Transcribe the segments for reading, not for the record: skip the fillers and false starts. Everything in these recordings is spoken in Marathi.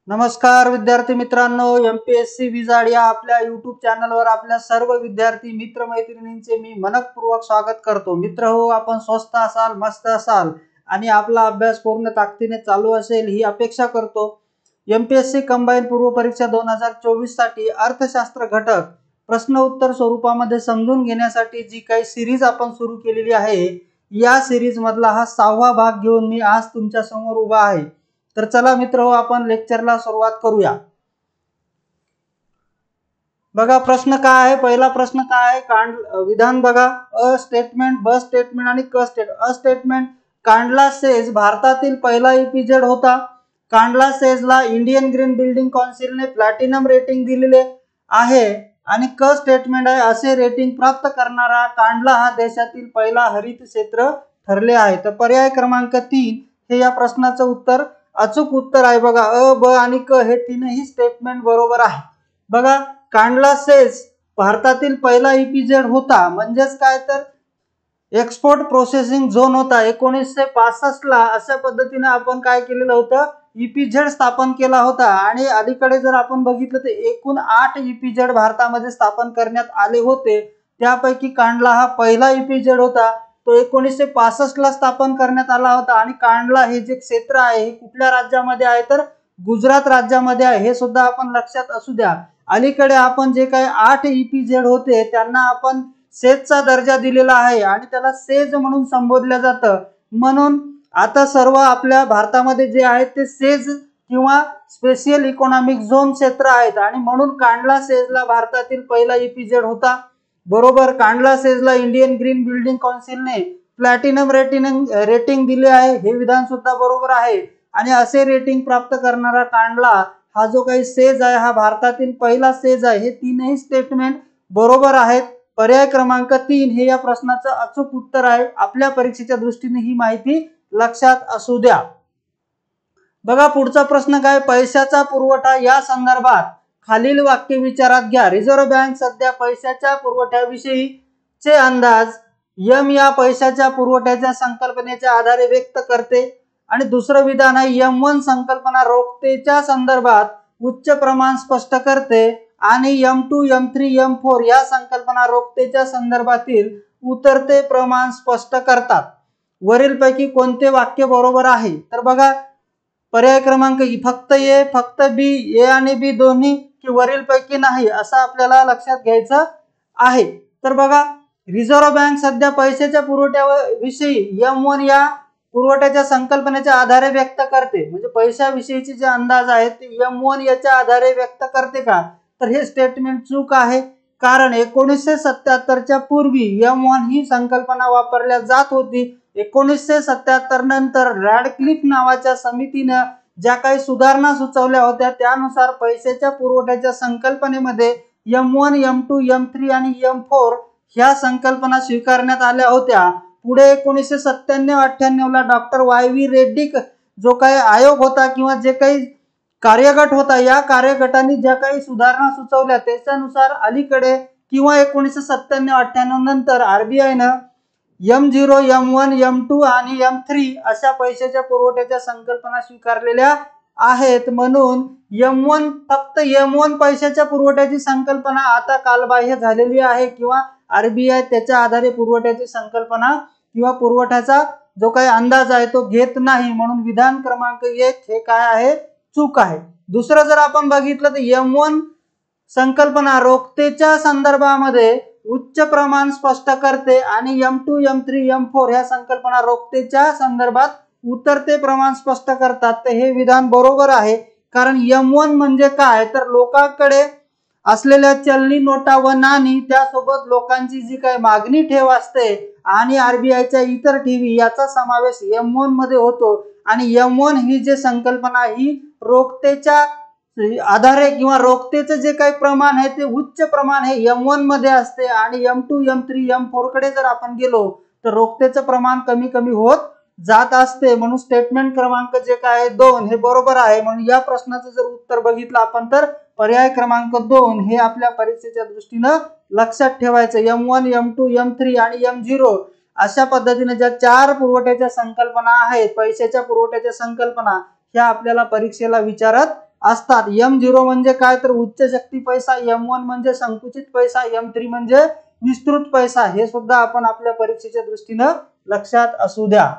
नमस्कार विद्यार्थी मित्रांनो, एमपीएससी विजाड या आपल्या यूट्यूब चॅनलवर आपल्या सर्व विद्यार्थी मित्र मैत्रिणींचे मी मनपूर्वक स्वागत करतो। मित्र हो, आपण स्वस्थ असाल, मस्त असाल आणि आपला अभ्यास पूर्ण ताकदीने चालू असेल ही अपेक्षा करतो। एमपीएससी कंबाईन पूर्व परीक्षा 2024 साठी अर्थशास्त्र घटक प्रश्न उत्तर स्वरूपामध्ये समजून घेण्यासाठी जी काही सिरीज आपण सुरू केलेली आहे, या सिरीज मधला हा 6वा भाग घेऊन मी आज तुमच्या समोर उभा आहे। तर चला मित्रहो, आपण लेक्चरला सुरुवात करूया। बघा प्रश्न काय आहे, पहिला प्रश्न काय आहे, विधान बघा, अ स्टेटमेंट, ब स्टेटमेंट आणि क स्टेटमेंट। अ स्टेटमेंट, कांडला सेज भारतातील पहिला ईपीझेड होता। कांडला सेजला इंडियन ग्रीन बिल्डिंग काउन्सिलने प्लॅटिनम रेटिंग दिलेले आहे। आणि क स्टेटमेंट आहे, असे रेटिंग प्राप्त करणारा कांडला हा देशातील पहिला हरित क्षेत्र ठरले आहे। तर पर्याय क्रमांक 3 हे या प्रश्नाचं उत्तर अचूक उत्तर आहे। बघा अ, ब आणि क हे तीनही स्टेटमेंट बरोबर आहे। बघा कांडला सेज भारतातील पहिला ईपीझेड होता, म्हणजेच काय तर एक्सपोर्ट प्रोसेसिंग झोन होता। 1965 ला अशा पद्धतीने आपण काय केलेलं होतं, ईपीझेड स्थापन केला होता। आणि अलीकडे जर आपण बघितलं तर एकूण 8 ईपीझेड भारतामध्ये स्थापन करण्यात आले होते। त्यापैकी कांडला हा पहिला ईपीझेड होता, तो 1965 ला स्थापन करण्यात आला होता। आणि कांडला हे जे क्षेत्र आहे हे कुठल्या राज्यामध्ये आहे तर गुजरात राज्यामध्ये आहे, हे सुद्धा आपण लक्षात असू द्या। अलीकडे आपण जे काही 8 ईपीझेड होते त्यांना आपण सेजचा दर्जा दिलेला आहे आणि त्याला सेज म्हणून संबोधलं जातं। म्हणून आता सर्व आपल्या भारतामध्ये जे आहेत ते सेज किंवा स्पेशल इकॉनॉमिक झोन क्षेत्र आहेत आणि म्हणून कांडला सेजला भारतातील पहिला ईपीझेड होता। बरोबर, कांडला सेजला इंडियन ग्रीन बिल्डिंग काउन्सिलने प्लॅटिनम रेटिंग दिले आहे, हे विधान सुद्धा बरोबर आहे। आणि असे रेटिंग प्राप्त करणारा कांडला हा जो काही सेज आहे हा भारतातील पहिला सेज आहे। हे तीनही स्टेटमेंट बरोबर आहेत। पर्याय क्रमांक 3 हे या प्रश्नाचं अचूक उत्तर आहे। आपल्या परीक्षेच्या दृष्टीने ही माहिती लक्षात असू द्या। बघा पुढचा प्रश्न काय, पैशाचा पुरवठा या संदर्भात खालील वाक्य विचारात घ्या। रिझर्व्ह बँक सध्या पैशाच्या पुरवठ्याविषयीचे अंदाज यम या पैशाच्या पुरवठ्याच्या संकल्पनेच्या आधारे व्यक्त करते। आणि दुसरं विधान आहे, M1 संकल्पना रोखतेच्या संदर्भात उच्च प्रमाण स्पष्ट करते आणि M2, M3, M4 या संकल्पना रोखतेच्या संदर्भातील उतरते प्रमाण स्पष्ट करतात। वरीलपैकी कोणते वाक्य बरोबर आहे? तर बघा पर्याय क्रमांक फक्त ए, फक्त बी, ए आणि बी दोन्ही की वरीलपैकी नाही, असं आपल्याला लक्षात घ्यायचं आहे। तर बघा रिझर्व्ह बँक सध्या पैशाच्या पुरवठ्याविषयी M1 या पुरवठ्याच्या संकल्पनेच्या आधारे व्यक्त करते, म्हणजे पैशाविषयीचे जे अंदाज आहेत ते M1 याच्या आधारे व्यक्त करते का? तर हे स्टेटमेंट चूक आहे। कारण 1977 च्या पूर्वी M1 ही संकल्पना वापरल्या जात होती। 1977 नंतर रॅडक्लिफ नावाच्या समितीने ज्या काही सुधारणा सुचवल्या होत्या त्यानुसार पैशाच्या पुरवठ्याच्या संकल्पनेमध्ये M1, M2, M3 आणि M4 ह्या संकल्पना स्वीकारण्यात आल्या होत्या। पुढे 1997-98 ला डॉक्टर YV रेड्डी जो काही आयोग होता किंवा जे काही कार्यगट होता, या कार्यगटाने ज्या काही सुधारणा सुचवल्या त्याच्यानुसार अलीकडे किंवा 1997-98 नंतर आरबीआयनं M0, M1, M2 आणि M3 अशा पैशाच्या पुरवठ्याच्या संकल्पना स्वीकारलेल्या आहेत। म्हणून M1 फक्त M1 पैशाच्या पुरवठ्याची संकल्पना आता कालबाह्य झालेली आहे किंवा आरबीआय त्याच्या आधारे पुरवठ्याची संकल्पना किंवा पुरवठ्याचा जो काही अंदाज आहे तो घेत नाही। म्हणून विधान क्रमांक 1 हे काय आहे, चूक आहे। दुसरं जर आपण बघितलं तर M1 संकल्पना रोखतेच्या संदर्भामध्ये उच्च प्रमाण स्पष्ट करते आणि M2, M3, M4 ह्या संकल्पना रोखतेच्या संदर्भात उतरते प्रमाण स्पष्ट करतात। तर हे विधान बरोबर आहे। कारण M1 म्हणजे काय तर लोकांकडे असलेल्या चलनी नोटा व नाणी त्यासोबत लोकांची जी काही मागणी ठेव असते आणि आरबीआयच्या इतर ठेवी याचा समावेश M1 मध्ये होतो। आणि M1 ही जी संकल्पना ही रोखतेच्या आधारे किंवा रोखतेचे जे काही प्रमाण आहे ते उच्च प्रमाण हे M1 मध्ये असते आणि M2, M3, M4 कडे जर आपण गेलो तर रोखतेचे प्रमाण कमी कमी होत जात असते। म्हणून स्टेटमेंट क्रमांक जे काय 2 हे बरोबर आहे। म्हणून या प्रश्नाचं जर उत्तर बघितलं आपण तर पर्याय क्रमांक 2 हे आपल्या परीक्षेच्या दृष्टीनं लक्षात ठेवायचं। M1, M2, M3 आणि M0 अशा पद्धतीने ज्या 4 पुरवठ्याच्या संकल्पना आहेत, पैशाच्या पुरवठ्याच्या संकल्पना, ह्या आपल्याला परीक्षेला विचारत असतात। M0 म्हणजे काय तर उच्च शक्ती पैसा, M1 म्हणजे संकुचित पैसा, M3 म्हणजे विस्तृत पैसा। हे सुद्धा आपण आपल्या परीक्षेच्या दृष्टीने लक्षात असू द्या।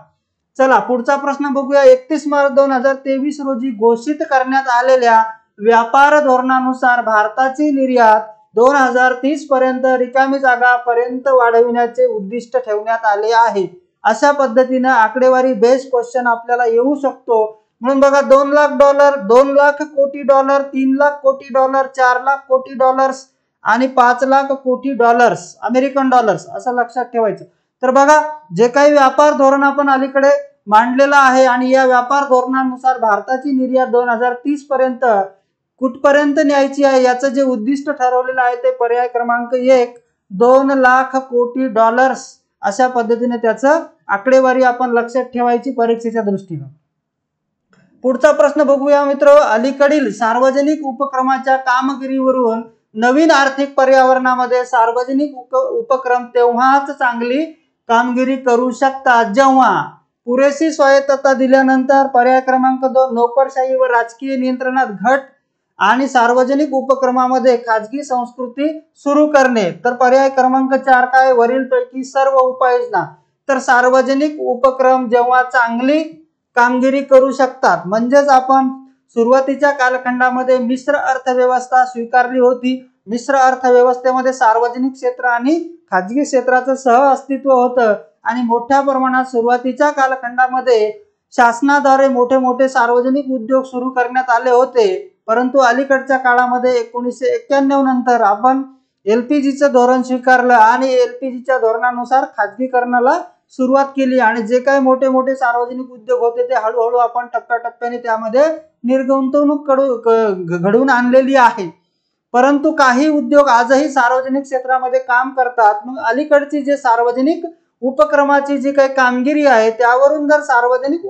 चला पुढचा प्रश्न बघूया। 31 मार्च 2023 रोजी घोषित करण्यात आलेल्या व्यापार धोरणानुसार भारताची निर्यात 2030 पर्यंत रिकामी जागा पर्यंत वाढविण्याचे उद्दिष्ट ठेवण्यात आले आहे। अशा पद्धतीने आकडेवारी बेस्ड क्वेश्चन आपल्याला येऊ शकतो। म्हणून बघा 2 लाख डॉलर, 2 लाख कोटी डॉलर, 3 लाख कोटी डॉलर, 4 लाख कोटी डॉलर्स आणि 5 लाख कोटी डॉलर्स, अमेरिकन डॉलर्स, असं लक्षात ठेवायचं। तर बघा जे काही व्यापार धोरण आपण अलीकडे मांडलेलं आहे आणि या व्यापार धोरणानुसार भारताची निर्यात 2030 पर्यंत कुठपर्यंत न्यायची आहे याचं जे उद्दिष्ट ठरवलेलं आहे ते पर्याय क्रमांक 1 2 लाख कोटी डॉलर्स अशा पद्धतीने त्याचं आकडेवारी आपण लक्षात ठेवायची परीक्षेच्या दृष्टीने। पुढचा प्रश्न बघूया मित्र। अलीकडील सार्वजनिक उपक्रमाच्या कामगिरीवरून नवीन आर्थिक पर्यावरणामध्ये सार्वजनिक उपक्रम तेव्हाच चांगली कामगिरी करू शकतात जेव्हा पुरेशी स्वायत्तता दिल्यानंतर, पर्याय क्रमांक 2 नोकरशाही व राजकीय नियंत्रणात घट आणि सार्वजनिक उपक्रमामध्ये खाजगी संस्कृती सुरू करणे। तर पर्याय क्रमांक 4 काय वरीलपैकी सर्व उपाययोजना। तर सार्वजनिक उपक्रम जेव्हा चांगली कामगिरी करू शकतात, म्हणजेच आपण सुरुवातीच्या कालखंडामध्ये मिश्र अर्थव्यवस्था स्वीकारली होती। मिश्र अर्थव्यवस्थेमध्ये सार्वजनिक क्षेत्र आणि खाजगी क्षेत्राचं सह अस्तित्व होतं आणि मोठ्या प्रमाणात सुरुवातीच्या कालखंडामध्ये शासनाद्वारे मोठे मोठे सार्वजनिक उद्योग सुरू करण्यात आले होते। परंतु अलीकडच्या काळामध्ये 1991 नंतर आपण LPGचं धोरण स्वीकारलं आणि LPGच्या धोरणानुसार खाजगीकरणाला सुरुवात केली आणि जे काही मोठे मोठे सार्वजनिक उद्योग होते ते हळूहळू आपण टप्प्याटप्प्याने त्यामध्ये निर्गुंतवणूक घडवून आणलेली आहे। परंतु काही उद्योग आजही सार्वजनिक क्षेत्रामध्ये काम करतात। मग अलीकडची जे सार्वजनिक उपक्रमाची जी काही कामगिरी आहे त्यावरून जर सार्वजनिक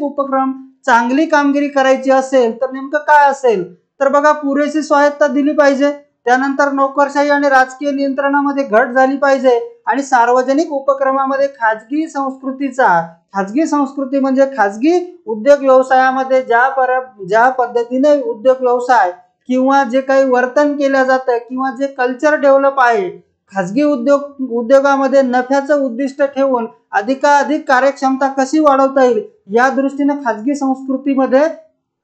उपक्रम चांगली कामगिरी करायची असेल तर नेमकं काय असेल, तर बघा पुरेशी स्वायत्तता दिली पाहिजे, त्यानंतर नोकरशाही आणि राजकीय नियंत्रणामध्ये घट झाली पाहिजे आणि सार्वजनिक उपक्रमामध्ये खाजगी संस्कृती म्हणजे खाजगी उद्योग व्यवसायामध्ये ज्या पद्धतीने उद्योग व्यवसाय किंवा जे काही वर्तन केलं जातं किंवा जे कल्चर डेव्हलप आहे, खाजगी उद्योगामध्ये नफ्याचं उद्दिष्ट ठेवून अधिकाधिक कार्यक्षमता कशी वाढवता येईल या दृष्टीने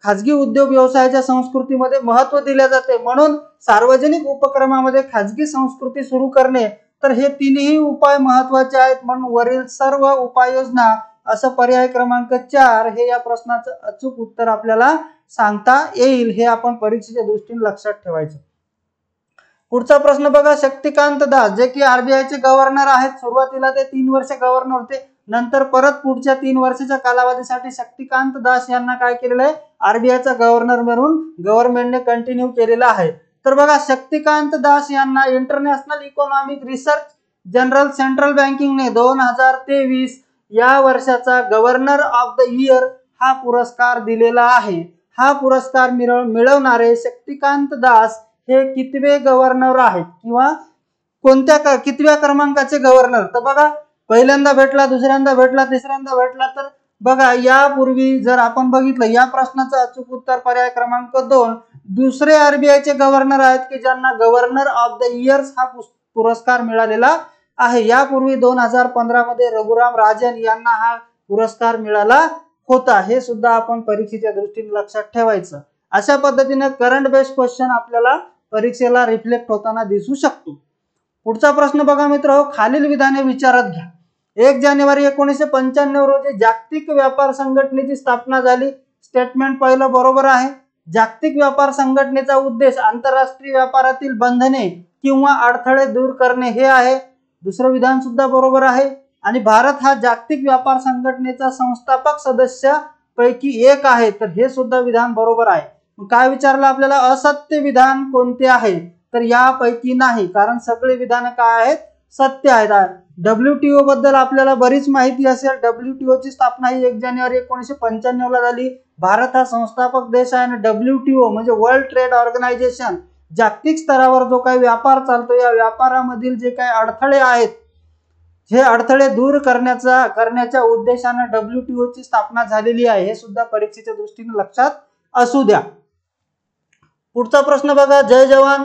खाजगी उद्योग व्यवसायाच्या संस्कृतीमध्ये महत्त्व दिले जाते। म्हणून सार्वजनिक उपक्रमामध्ये खाजगी संस्कृती सुरू करणे, तर हे तिन्ही उपाय महत्त्वाचे आहेत। म्हणून वरील सर्व उपाययोजना असं पर्याय क्रमांक 4 हे या प्रश्नाचं अचूक उत्तर आपल्याला सांगता येईल। हे आपण परीक्षेच्या दृष्टीने लक्षात ठेवायचं। पुढचा प्रश्न बघा। शक्तिकांत दास जे की RBIचे गव्हर्नर आहेत, सुरुवातीला ते 3 वर्ष गव्हर्नर होते, नंतर परत पुढच्या 3 वर्षाच्या कालावधीसाठी शक्तिकांत दास यांना काय केलेलं आहे, RBIचा गव्हर्नर म्हणून गव्हर्नमेंटने कंटिन्यू केलेला आहे। तर बघा शक्तिकांत दास यांना international economic research general central बँकिंगने 2023 या वर्षाचा गव्हर्नर ऑफ द इयर हा पुरस्कार दिलेला आहे। हा पुरस्कार मिळवणारे शक्तिकांत दास हे कितवे गव्हर्नर आहेत किंवा कितव्या क्रमांकाचे गव्हर्नर, तर बघा पहिल्यांदा भेटला, दुसऱ्यांदा भेटला, तिसऱ्यांदा भेटला। तर बघा यापूर्वी जर आपण बघितलं या प्रश्नाचं अचूक उत्तर पर्याय क्रमांक 2 दुसरे RBIचे गव्हर्नर आहेत की ज्यांना गव्हर्नर ऑफ द इयर्स हा पुरस्कार मिळालेला आहे। यापूर्वी 2015 मध्ये रघुराम राजन यांना हा पुरस्कार मिळाला होता। हे सुद्धा आपण परीक्षेच्या दृष्टीने लक्षात ठेवायचं। अशा पद्धतीने करंट बेस्ड क्वेश्चन आपल्याला परीक्षेला रिफ्लेक्ट होताना दिसू शकतो। पुढचा प्रश्न बघा मित्र, खालील विधाने विचारात घ्या। 1 जानेवारी 1995 रोजी जागतिक व्यापार संघटनेची स्थापना झाली। स्टेटमेंट पहिलं बरोबर आहे। जागतिक व्यापार संघटनेचा उद्देश आंतरराष्ट्रीय व्यापारातील बंधने किंवा अडथळे दूर करणे हे आहे। दुसरं विधान सुद्धा बरोबर आहे। आणि भारत हा जागतिक व्यापार संघटनेचा संस्थापक सदस्यापैकी एक आहे, तर हे सुद्धा विधान बरोबर आहे। काय विचारलं आपल्याला, असत्य विधान कोणते आहे, तर यापैकी नाही, कारण सगळे विधान काय आहेत, सत्य आहेत। WTO बद्दल आपल्याला बरीच माहिती असेल। WTO ची स्थापना ही 1 जानेवारी 1995 ला झाली। भारत हा संस्थापक देश आहे आणि WTO म्हणजे वर्ल्ड ट्रेड ऑर्गनायझेशन, जागतिक स्तरावर जो काही व्यापार चालतो या व्यापारामधील जे काही अडथळे आहेत हे अडथळे दूर करण्याच्या उद्देशाने WTO ची स्थापना झालेली आहे, हे सुद्धा परीक्षेच्या दृष्टीने लक्षात असू द्या. पुढचा प्रश्न बघा, जय जवान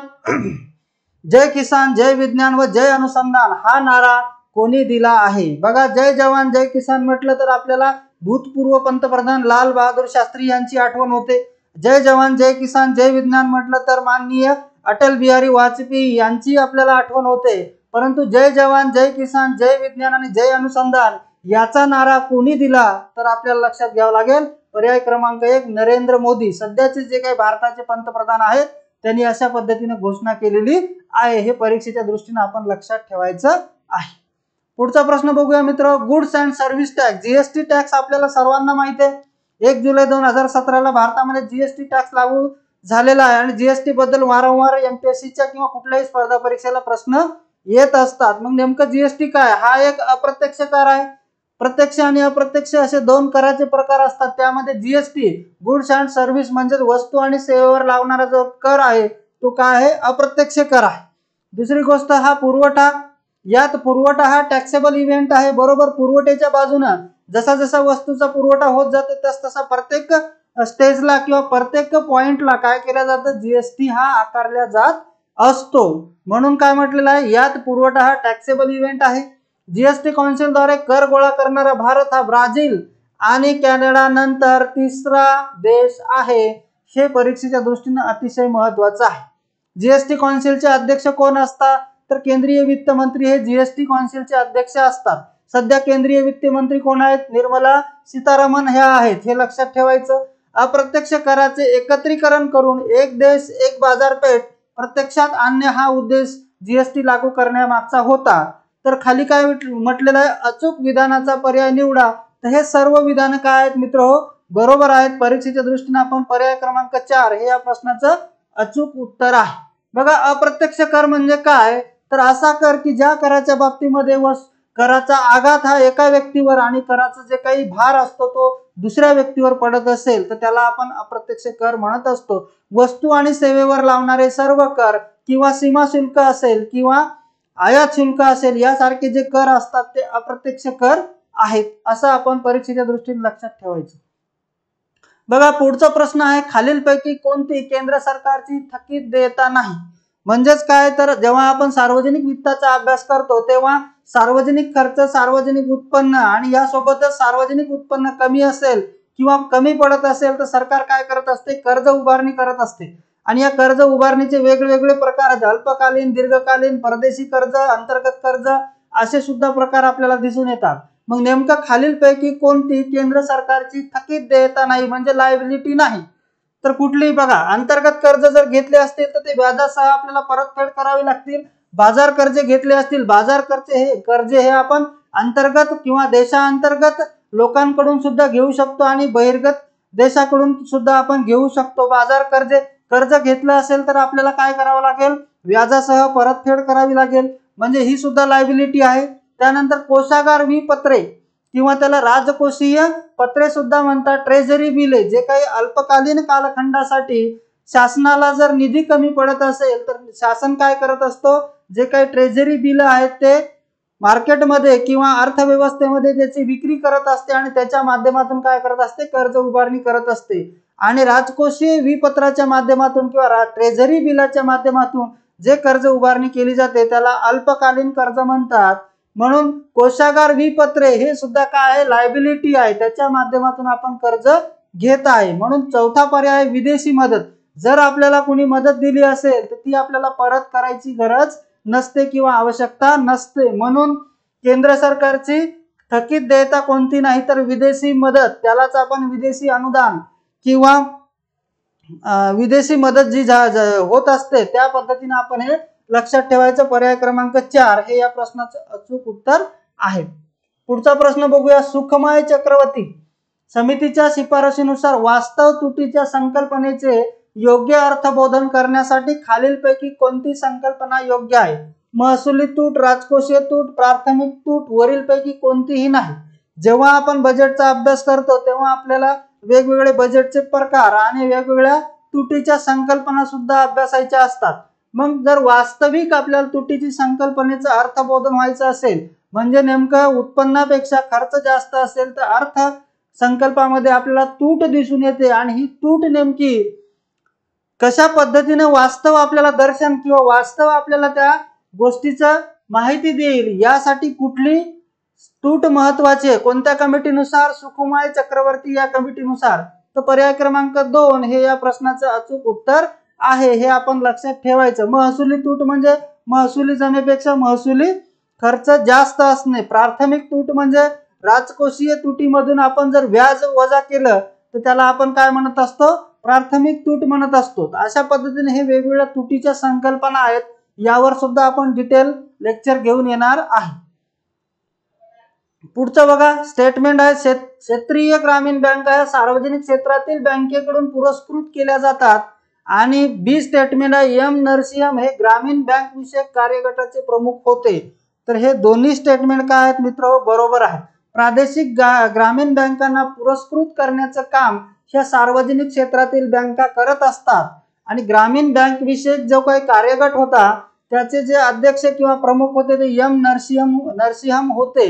जय किसान जय विज्ञान व जय अनुसंधान हा नारा कोणी दिला आहे? बघा, जय जवान जय किसान म्हटलं तर आपल्याला भूतपूर्व पंतप्रधान लाल बहादूर शास्त्री यांची आठवण होते. जय जवान जय किसान जय विज्ञान म्हटलं तर माननीय अटल बिहारी वाजपेयी यांची आपल्याला आठवण होते. परंतु जय जवान जय किसान जय विज्ञान आणि जय अनुसंधान याचा नारा कोणी दिला तर आपल्याला लक्षात घ्यावं लागेल. पर्याय क्रमांक 1 नरेंद्र मोदी, सध्याचे जे काही भारताचे पंतप्रधान आहेत त्यांनी अशा पद्धतीने घोषणा केलेली आहे. हे परीक्षेच्या दृष्टीने आपण लक्षात ठेवायचं आहे. पुढचा प्रश्न बघूया मित्र, goods and service tax GST tax आपल्याला सर्वांना माहिती आहे. 1 जुलै 2017 भारतामध्ये GST टॅक्स लागू झालेला आहे आणि GST बद्दल वारंवार MPSCच्या किंवा कुठल्याही स्पर्धा परीक्षेला प्रश्न येत असतात. मग नेमकं GST काय? हा एक अप्रत्यक्ष कर आहे. प्रत्यक्ष आणि अप्रत्यक्ष असे 2 कराचे प्रकार असतात. त्यामध्ये GST गुड्स अँड सर्व्हिस म्हणजे वस्तू आणि सेवेवर लावणारा जो कर आहे तो काय आहे? अप्रत्यक्ष कर आहे. दुसरी गोष्ट, हा पुरवठा, यात पुरवठा हा टॅक्सेबल इव्हेंट आहे. बरोबर, पुरवठ्याच्या बाजूने जसा जसा वस्तूचा पुरवठा होत जातो तसा प्रत्येक स्टेजला किंवा प्रत्येक पॉइंटला काय केलं जातं? GST हा आकारला जात असतो. म्हणून काय म्हटलेलं आहे? यात पुरवठा हा टॅक्सेबल इव्हेंट आहे. GST काउन्सिलद्वारे कर गोळा करणारा भारत हा ब्राझील आणि कॅनडा नंतर 3रा देश आहे. हे परीक्षेच्या दृष्टीने अतिशय महत्वाचं आहे. GST काउन्सिलचे अध्यक्ष कोण असतात? तर केंद्रीय वित्त मंत्री हे GST काउन्सिलचे अध्यक्ष असतात. सध्या केंद्रीय वित्त मंत्री कोण आहेत? निर्मला सीतारामन ह्या आहेत. हे लक्षात ठेवायचं. अप्रत्यक्ष कराचे एकत्रीकरण करून एक देश एक बाजारपेठ प्रत्यक्षात आणणे हा उद्देश GST लागू करण्यामागचा होता. तर खाली काय म्हटलेलं आहे? अचूक विधानाचा पर्याय निवडा. तर हे सर्व विधान काय आहेत मित्रहो? बरोबर आहेत. परीक्षेच्या दृष्टीने आपण पर्याय क्रमांक 4 हे या प्रश्नाचं अचूक उत्तर आहे. बघा, अप्रत्यक्ष कर म्हणजे काय? तर असा कर की ज्या कराच्या बाबतीमध्ये कराचा आघात हा एका व्यक्तीवर आणि कराचा जे काही भार असतो तो दुसऱ्या व्यक्तीवर पडत असेल तर त्याला आपण अप्रत्यक्ष कर म्हणत असतो. वस्तू आणि सेवेवर लावणारे सर्व कर किंवा सीमा शुल्क असेल किंवा आयात शुल्क असेल यासारखे जे कर असतात ते अप्रत्यक्ष कर आहेत, असं आपण परीक्षेच्या दृष्टीने लक्षात ठेवायचं. बघा, पुढचा प्रश्न आहे, खालीलपैकी कोणती केंद्र सरकारची थकीत देयता नाही? म्हणजेच काय? तर जेव्हा आपण सार्वजनिक वित्ताचा अभ्यास करतो तेव्हा सार्वजनिक खर्च, सार्वजनिक उत्पन्न आणि यासोबतच सार्वजनिक उत्पन्न कमी असेल किंवा कमी पडत असेल तर सरकार काय करत असते? कर्ज उभारणी करत असते. आणि या कर्ज उभारणीचे वेगवेगळे प्रकार आहेत. अल्पकालीन, दीर्घकालीन, परदेशी कर्ज, अंतर्गत कर्ज असे सुद्धा प्रकार आपल्याला दिसून येतात. मग नेमकं खालीलपैकी कोणती केंद्र सरकारची थकीत देयता नाही म्हणजे लायबिलिटी नाही? तर कुठलीही. बघा, अंतर्गत कर्ज जर घेतले असतील तर ते व्याजासह आपल्याला परतफेड करावी लागतील. बाजार कर्ज घेतले असतील, बाजार कर्ज हे आपण अंतर्गत किंवा देशांतर्गत लोकांकडून सुद्धा घेऊ शकतो आणि बहिर्गत देशाकडून सुद्धा आपण घेऊ शकतो. बाजार कर्ज घेतलं असेल तर आपल्याला काय करावं लागेल? व्याजासह परतफेड करावी लागेल, म्हणजे ही सुद्धा लायबिलिटी आहे. त्यानंतर कोषागार विपत्रे किंवा त्याला राजकोषीय पत्रे सुद्धा म्हणतात. ट्रेझरी बिले, जे काही अल्पकालीन कालखंडासाठी शासनाला जर निधी कमी पडत असेल तर शासन काय करत असतो? जे काही ट्रेझरी बिल आहेत ते मार्केटमध्ये किंवा अर्थव्यवस्थेमध्ये त्याची विक्री करत असते आणि त्याच्या माध्यमातून काय करत असते? कर्ज उभारणी करत असते. आणि राजकोषीय विपत्राच्या माध्यमातून किंवा ट्रेझरी बिलाच्या माध्यमातून जे कर्ज उभारणी केली जाते त्याला अल्पकालीन कर्ज म्हणतात. म्हणून कोषागार विपत्रे हे सुद्धा काय आहे? लायबिलिटी आहे. त्याच्या माध्यमातून आपण कर्ज घेत आहे. म्हणून चौथा पर्याय विदेशी मदत. जर आपल्याला कोणी मदत दिली असेल तर ती आपल्याला परत करायची गरज नसते किंवा आवश्यकता नसते. म्हणून केंद्र सरकारची थकीत देयता कोणती नाही तर विदेशी मदत. त्यालाच आपण विदेशी अनुदान किंवा विदेशी मदत जी होत असते त्या पद्धतीने आपण हे लक्षात ठेवायचं. पर्याय क्रमांक 4 हे या प्रश्नाचं अचूक उत्तर आहे. पुढचा प्रश्न बघूया, सुखमय चक्रवर्ती समितीच्या शिफारशीनुसार वास्तव तुटीच्या संकल्पनेचे योग्य अर्थबोधन करण्यासाठी खालीलपैकी कोणती संकल्पना योग्य आहे? महसुली तूट, राजकोषीय तूट, प्राथमिक तूट, वरीलपैकी कोणतीही नाही. जेव्हा आपण बजेटचा अभ्यास करतो तेव्हा आपल्याला वेगवेगळे बजेटचे प्रकार आणि वेगवेगळ्या तुटीच्या संकल्पना सुद्धा अभ्यासायच्या असतात. मग जर वास्तविक आपल्याला तुटीची संकल्पनेचं अर्थबोधन व्हायचं असेल म्हणजे नेमकं उत्पन्नापेक्षा खर्च जास्त असेल तर अर्थसंकल्पामध्ये आपल्याला तूट दिसून येते, आणि ही तूट नेमकी कशा पद्धतीने वास्तव आपल्याला दर्शन किंवा वास्तव आपल्याला त्या गोष्टीचं माहिती देईल यासाठी कुठली तूट महत्वाची आहे, कोणत्या कमिटीनुसार, सुकुमार चक्रवर्ती या कमिटीनुसार. तर पर्याय क्रमांक 2 हे या प्रश्नाचं अचूक उत्तर आहे, हे आपण लक्षात ठेवायचं. महसुली तूट म्हणजे महसुली जमेपेक्षा महसुली खर्च जास्त असणे. प्राथमिक तूट म्हणजे राजकोषीय तुटीमधून आपण जर व्याज वजा केलं तर त्याला आपण काय म्हणत असतो, प्राथमिक तूट म्हणत असतो. अशा पद्धतीने हे वेगवेगळ्या तुटीच्या संकल्पना आहेत, यावर सुद्धा आपण डिटेल लेक्चर घेऊन येणार आहे. पुढचं बघा, स्टेटमेंट आहे क्षेत्रीय ग्रामीण बँक आहे सार्वजनिक क्षेत्रातील बँकेकडून पुरस्कृत केल्या जातात. आणि बी स्टेटमेंट आहे एम नरसिंहम हे ग्रामीण बँक विषयक कार्यगटाचे प्रमुख होते. तर हे दोन्ही स्टेटमेंट काय आहेत मित्र, बरोबर आहे. प्रादेशिक ग्रामीण बँकांना पुरस्कृत करण्याचं काम ह्या सार्वजनिक क्षेत्रातील बँका करत असतात, आणि ग्रामीण बँक विषयक जो काही कार्यगट होता त्याचे जे अध्यक्ष किंवा प्रमुख होते ते एम नरसिंहम होते.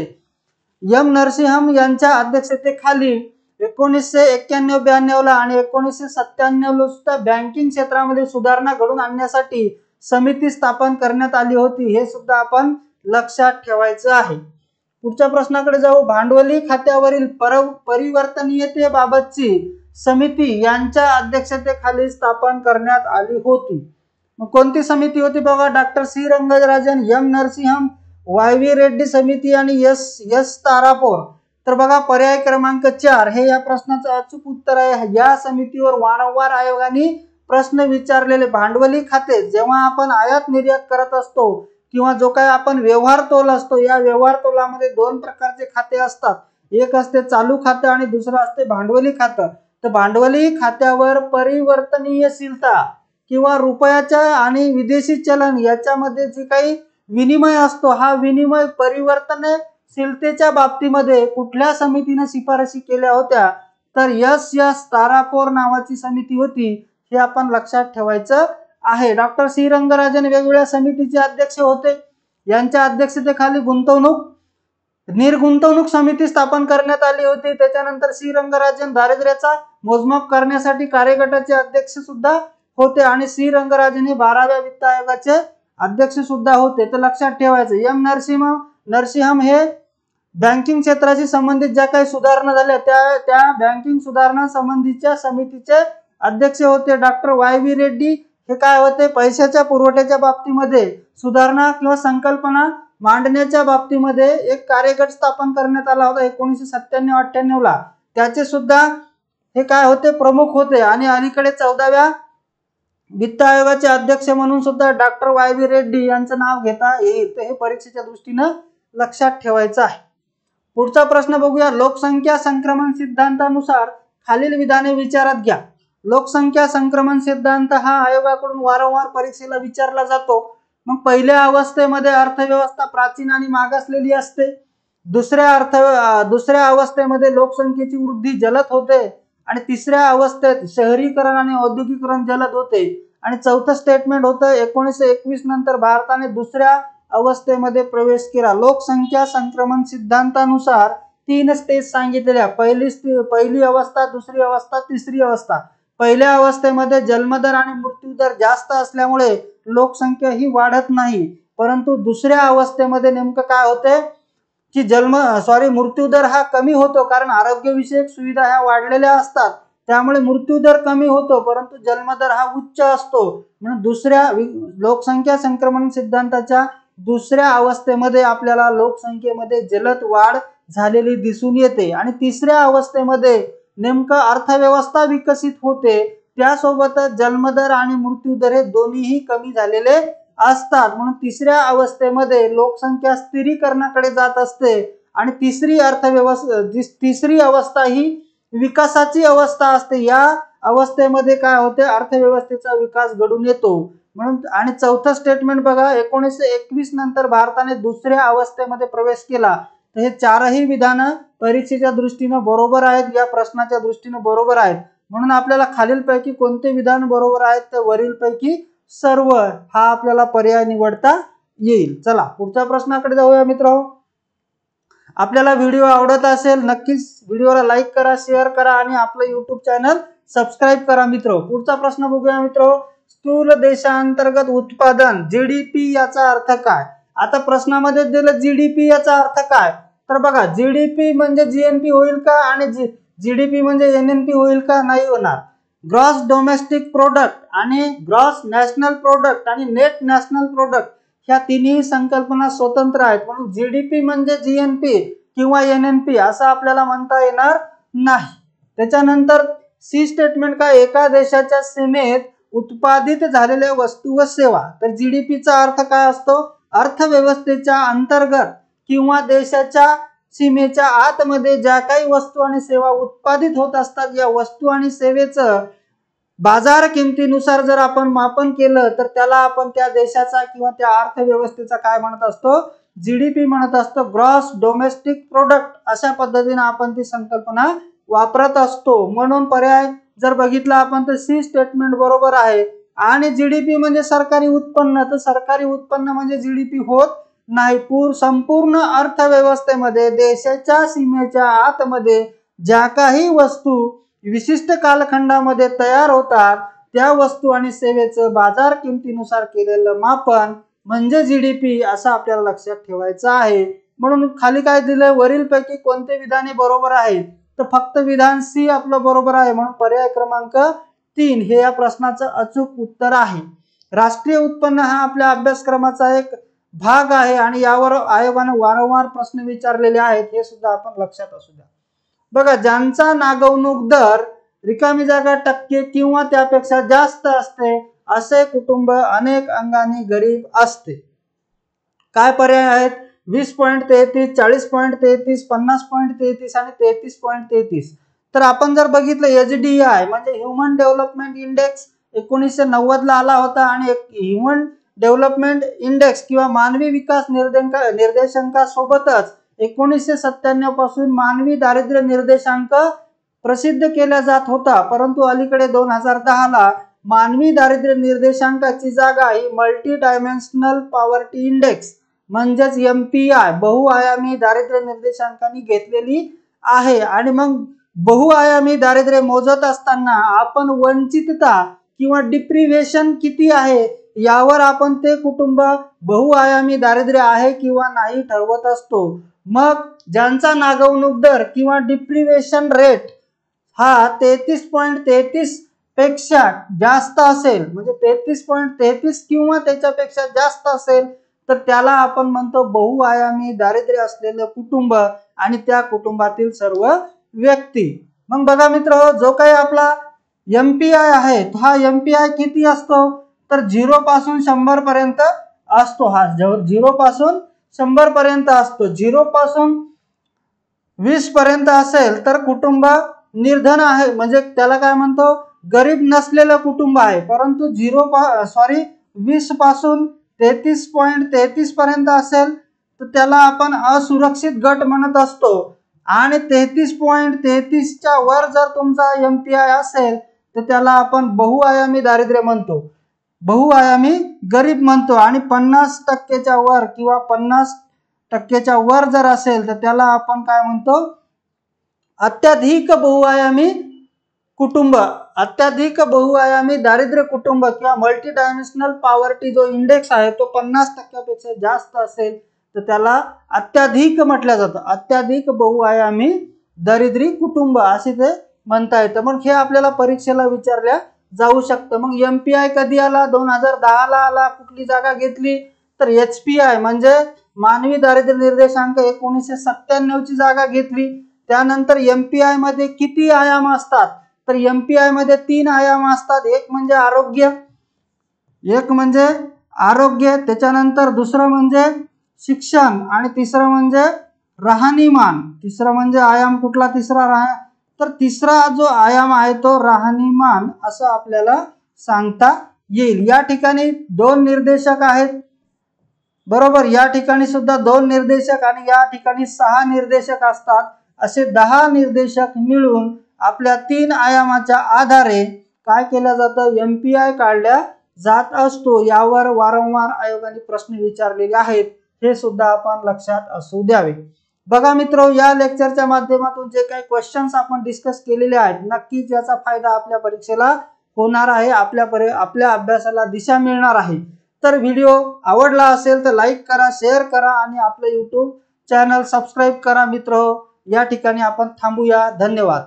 एम नरसिंहम यांच्या अध्यक्षतेखाली 1991-92 ला आणि 1997 सुद्धा बँकिंग क्षेत्रामध्ये सुधारणा घडून आणण्यासाठी समिती स्थापन करण्यात आली होती, हे सुद्धा आपण लक्षात ठेवायचं आहे. पुढच्या प्रश्नाकडे जाऊ. भांडवली खात्यावरील परिवर्तनीयतेबाबतची समिती यांच्या अध्यक्षतेखाली स्थापन करण्यात आली होती. मग कोणती समिती होती बघा, doctor C Rangarajan, M Narasimham, Y V Reddy समिती आणि एस तारापोर. तर बघा पर्याय क्रमांक 4 हे या प्रश्नाचं अचूक उत्तर आहे. या समितीवर वारंवार आयोगाने प्रश्न विचारलेले भांडवली खाते जेव्हा आपण आयात निर्यात करत असतो किंवा जो काही आपण व्यवहार तोल असतो, या व्यवहार तोलामध्ये 2 प्रकारचे खाते असतात. एक असते चालू खातं आणि दुसरं असते भांडवली खातं. तर भांडवली खात्यावर परिवर्तनीयशीलता किंवा रुपयाच्या आणि विदेशी चलन याच्यामध्ये जे काही विनिमय असतो, हा विनिमय परिवर्तनशीलतेच्या बाबतीमध्ये कुठल्या समितीने शिफारशी केल्या होत्या, तर एस तारापोर नावाची समिती होती, हे आपण लक्षात ठेवायचं आहे. डॉक्टर सी रंगराजन वेगवेगळ्या समितीचे अध्यक्ष होते. यांच्या अध्यक्षतेखाली निर्गुंतवणूक समिती स्थापन करण्यात आली होती. त्याच्यानंतर सी रंगराजन दारिद्र्याचा मोजमाप करण्यासाठी कार्यगटाचे अध्यक्ष सुद्धा होते, आणि सी रंगराजन हे 12व्या वित्त आयोगाचे अध्यक्ष सुद्धा होते. तर लक्षात ठेवायचं, एम नरसिंहम हे बँकिंग क्षेत्राशी संबंधित ज्या काही सुधारणा झाल्या त्या बँकिंग सुधारणा संबंधीच्या समितीचे अध्यक्ष होते. डॉक्टर वाय व्ही रेड्डी हे काय होते, पैशाच्या पुरवठ्याच्या बाबतीमध्ये सुधारणा किंवा संकल्पना मांडण्याच्या बाबतीमध्ये एक कार्यगट स्थापन करण्यात आला होता 1997-98 ला. त्याचे सुद्धा हे काय होते, प्रमुख होते. आणि अलीकडे 14व्या वित्त आयोगाचे अध्यक्ष म्हणून सुद्धा डॉक्टर वाय व्ही रेड्डी यांचं नाव घेता येईल. तर हे परीक्षेच्या दृष्टीनं लक्षात ठेवायचं आहे. पुढचा प्रश्न बघूया. लोकसंख्या संक्रमण सिद्धांतानुसार खालील विधाने विचारात घ्या. लोकसंख्या संक्रमण सिद्धांत हा आयोगाकडून वारंवार परीक्षेला विचारला जातो. मग पहिल्या अवस्थेमध्ये अर्थव्यवस्था प्राचीन आणि मागासलेली असते. दुसऱ्या अवस्थेमध्ये लोकसंख्येची वृद्धी जलद होते, आणि तिसऱ्या अवस्थेत शहरीकरण आणि औद्योगिकरण जलद होते. आणि चौथं स्टेटमेंट होतं 1921 नंतर भारताने दुसऱ्या अवस्थेमध्ये प्रवेश केला. लोकसंख्या संक्रमण सिद्धांतानुसार 3 स्टेज सांगितलेल्या, पहिली अवस्था, दुसरी अवस्था, तिसरी अवस्था. पहिल्या अवस्थेमध्ये जन्मदर आणि मृत्यूदर जास्त असल्यामुळे लोकसंख्या ही वाढत नाही, परंतु दुसऱ्या अवस्थेमध्ये नेमकं काय होते की मृत्यूदर हा कमी होतो, कारण आरोग्यविषयक सुविधा ह्या वाढलेल्या असतात, त्यामुळे मृत्यूदर कमी होतो, परंतु जन्मदर हा उच्च असतो. म्हणून दुसऱ्या लोकसंख्या संक्रमण सिद्धांताच्या दुसऱ्या अवस्थेमध्ये आपल्याला लोकसंख्येमध्ये जलद वाढ झालेली दिसून येते. आणि तिसऱ्या अवस्थेमध्ये नेमकं अर्थव्यवस्था विकसित होते, त्यासोबतच जन्मदर आणि मृत्यूदर हे दोन्हीही कमी झालेले असतात. म्हणून तिसऱ्या अवस्थेमध्ये लोकसंख्या स्थिरीकरणाकडे जात असते, आणि तिसरी अवस्था ही विकासाची अवस्था असते. या अवस्थेमध्ये काय होते, अर्थव्यवस्थेचा विकास घडून येतो. म्हणून आणि चौथं स्टेटमेंट बघा, 1921 नंतर भारताने दुसऱ्या अवस्थेमध्ये प्रवेश केला. तर हे चारही विधानं परीक्षेच्या दृष्टीनं बरोबर आहेत, या प्रश्नाच्या दृष्टीनं बरोबर आहेत. म्हणून आपल्याला खालीलपैकी कोणते विधान बरोबर आहेत, तर वरीलपैकी सर्व हा आपल्याला पर्याय निवडता येईल. चला पुढच्या प्रश्नाकडे जाऊया मित्रांनो. आपल्याला व्हिडिओ आवडत असेल नक्कीच व्हिडिओला लाईक करा, शेअर करा आणि आपलं YouTube चॅनल सबस्क्राईब करा मित्र. पुढचा प्रश्न बघूया मित्र. स्थूल देशांतर्गत उत्पादन जीडीपी याचा अर्थ काय? आता प्रश्नामध्ये दिलं जीडीपी याचा अर्थ काय, तर बघा जीडीपी म्हणजे जीएनपी होईल का आणि जीडीपी म्हणजे एनएनपी होईल का? नाही होणार. ग्रॉस डोमेस्टिक प्रोडक्ट आणि ग्रॉस नॅशनल प्रोडक्ट आणि नेट नॅशनल प्रोडक्ट ह्या तिन्ही संकल्पना स्वतंत्र आहेत, म्हणून जीडीपी म्हणजे जीएनपी किंवा एनएनपी असं आपल्याला म्हणता येणार नाही. त्याच्यानंतर सी स्टेटमेंट काय? एका देशाच्या सीमेत उत्पादित झालेल्या वस्तू व सेवा. तर जीडीपीचा अर्थ काय असतो? अर्थव्यवस्थेच्या अंतर्गत किंवा देशाच्या सीमेच्या आतमध्ये ज्या काही वस्तू आणि सेवा उत्पादित होत असतात या वस्तू आणि सेवेचं बाजार किमतीनुसार जर आपण मापन केलं तर त्याला आपण त्या देशाचा किंवा त्या अर्थव्यवस्थेचा काय म्हणत असतो? जीडीपी म्हणत असतो. ग्रॉस डोमेस्टिक प्रोडक्ट अशा पद्धतीने आपण ती संकल्पना वापरत असतो. म्हणून पर्याय जर बघितला आपण तर सी स्टेटमेंट बरोबर आहे. आणि जीडीपी म्हणजे सरकारी उत्पन्न, तर सरकारी उत्पन्न म्हणजे जीडीपी होत नाही. संपूर्ण अर्थव्यवस्थेमध्ये देशाच्या सीमेच्या आतमध्ये ज्या काही वस्तू विशिष्ट कालखंडामध्ये तयार होतात त्या वस्तू आणि सेवेचं बाजार किमतीनुसार केलेलं मापन म्हणजे जीडीपी असं आपल्याला लक्षात ठेवायचं आहे. म्हणून खाली काय दिलंय? वरीलपैकी कोणते विधाने बरोबर आहे? तर फक्त विधान सी आपलं बरोबर आहे, म्हणून पर्याय क्रमांक 3 हे या प्रश्नाचं अचूक उत्तर आहे. राष्ट्रीय उत्पन्न हा आपल्या अभ्यासक्रमाचा एक भाग आहे आणि यावर आयोगाने वारंवार प्रश्न विचारलेले आहेत, हे सुद्धा आपण लक्षात असू द्या. बघा, ज्यांचा नागवणूक दर रिकामी जागा टक्के किंवा त्यापेक्षा जास्त असते असे कुटुंब अनेक अंगाने गरीब असते. काय पर्याय आहेत? 20.33, 40.33, 50.33 आणि 33.33. तर आपण जर बघितलं एचडीआय म्हणजे ह्युमन डेव्हलपमेंट इंडेक्स 1990 ला आला होता आणि ह्युमन डेव्हलपमेंट इंडेक्स किंवा मानवी विकास निर्देशांकासोबतच 1997 पासून मानवी दारिद्र्य निर्देशांक प्रसिद्ध केला जात होता. परंतु अलीकडे 2010 ला मानवी दारिद्र्य निर्देशांकाची जागा ही मल्टी डायमेन्शनल पॉवर्टी इंडेक्स म्हणजेच एमपीआय बहुआयामी दारिद्र्य निर्देशांकाने घेतलेली आहे. आणि मग बहुआयामी दारिद्र्य मोजत असताना आपण वंचितता किंवा डिप्रिव्हेशन किती आहे यावर आपण ते कुटुंब बहुआयामी दारिद्र्य आहे किंवा नाही ठरवत असतो. मग ज्यांचा नागवणूक दर किंवा डिप्रिव्हेशन रेट हा 33.33 पेक्षा जास्त असेल म्हणजे 33.33 किंवा त्याच्यापेक्षा जास्त असेल तर त्याला आपण म्हणतो बहुआयामी दारिद्र्य असलेलं कुटुंब आणि त्या कुटुंबातील सर्व व्यक्ती. मग बघा मित्र, जो काही आपला एमपीआय आहे हा एमपीआय किती असतो? तर 0 पासून 100 पर्यंत असतो. हा 0 पासून 100 पर्यंत असतो. 0 पासून 20 पर्यंत असेल तर कुटुंब निर्धन आहे म्हणजे त्याला काय म्हणतो? गरीब नसलेलं कुटुंब आहे. परंतु 20 पासून 33.33 पर्यंत असेल तर त्याला आपण असुरक्षित गट म्हणत असतो. आणि 33.33 च्या वर जर तुमचा एमपीआय असेल तर त्याला आपण बहुआयामी दारिद्र्य म्हणतो, बहुआयामी गरीब म्हणतो. आणि 50% वर किंवा 50% वर जर असेल तर त्याला आपण काय म्हणतो? अत्याधिक बहुआयामी कुटुंब, अत्याधिक बहुआयामी दारिद्र्य कुटुंब किंवा मल्टी डायमेन्शनल पॉवर्टी जो इंडेक्स आहे तो 50% पेक्षा जास्त असेल तर त्याला अत्याधिक म्हटलं जातं. अत्याधिक बहुआयामी दारिद्र्य कुटुंब असे ते म्हणता येतं. मग हे आपल्याला परीक्षेला विचारल्या जाऊ शकतं. मग एमपीआय कधी आला? 2010 ला आला. कुठली जागा घेतली? तर एचपीआय म्हणजे मानवी दारिद्र्य निर्देशांक 1997 ची जागा घेतली. त्यानंतर एमपीआय मध्ये किती आयाम असतात? तर एमपीआय मध्ये 3 आयाम असतात. एक म्हणजे आरोग्य, त्याच्यानंतर दुसरं म्हणजे शिक्षण आणि तिसरं म्हणजे राहणीमान. तिसरं म्हणजे आयाम कुठला? तर तिसरा जो आयाम आहे तो राहणीमान असं आपल्याला सांगता येईल. या ठिकाणी 2 निर्देशक आहेत बरोबर. या ठिकाणी सुद्धा 2 निर्देशक आणि या ठिकाणी 6 निर्देशक असतात. असे 10 निर्देशक मिळून आपल्या 3 आयामाच्या आधारे काय केलं जातं? एमपीआय काढल्या जात असतो. यावर वारंवार आयोगाने प्रश्न विचारलेले आहेत, हे सुद्धा आपण लक्षात असू द्यावे. बघा मित्र, या लेक्चरच्या माध्यमातून जे काही क्वेश्चन्स आपण डिस्कस केलेले आहेत, नक्कीच याचा फायदा आपल्या परीक्षेला होणार आहे, आपल्या अभ्यासाला दिशा मिळणार आहे। तर व्हिडिओ आवडला असेल तर लाईक करा, शेअर करा आणि आपलं YouTube चॅनल सबस्क्राइब करा मित्र। या ठिकाणी आपण थांबूया। धन्यवाद।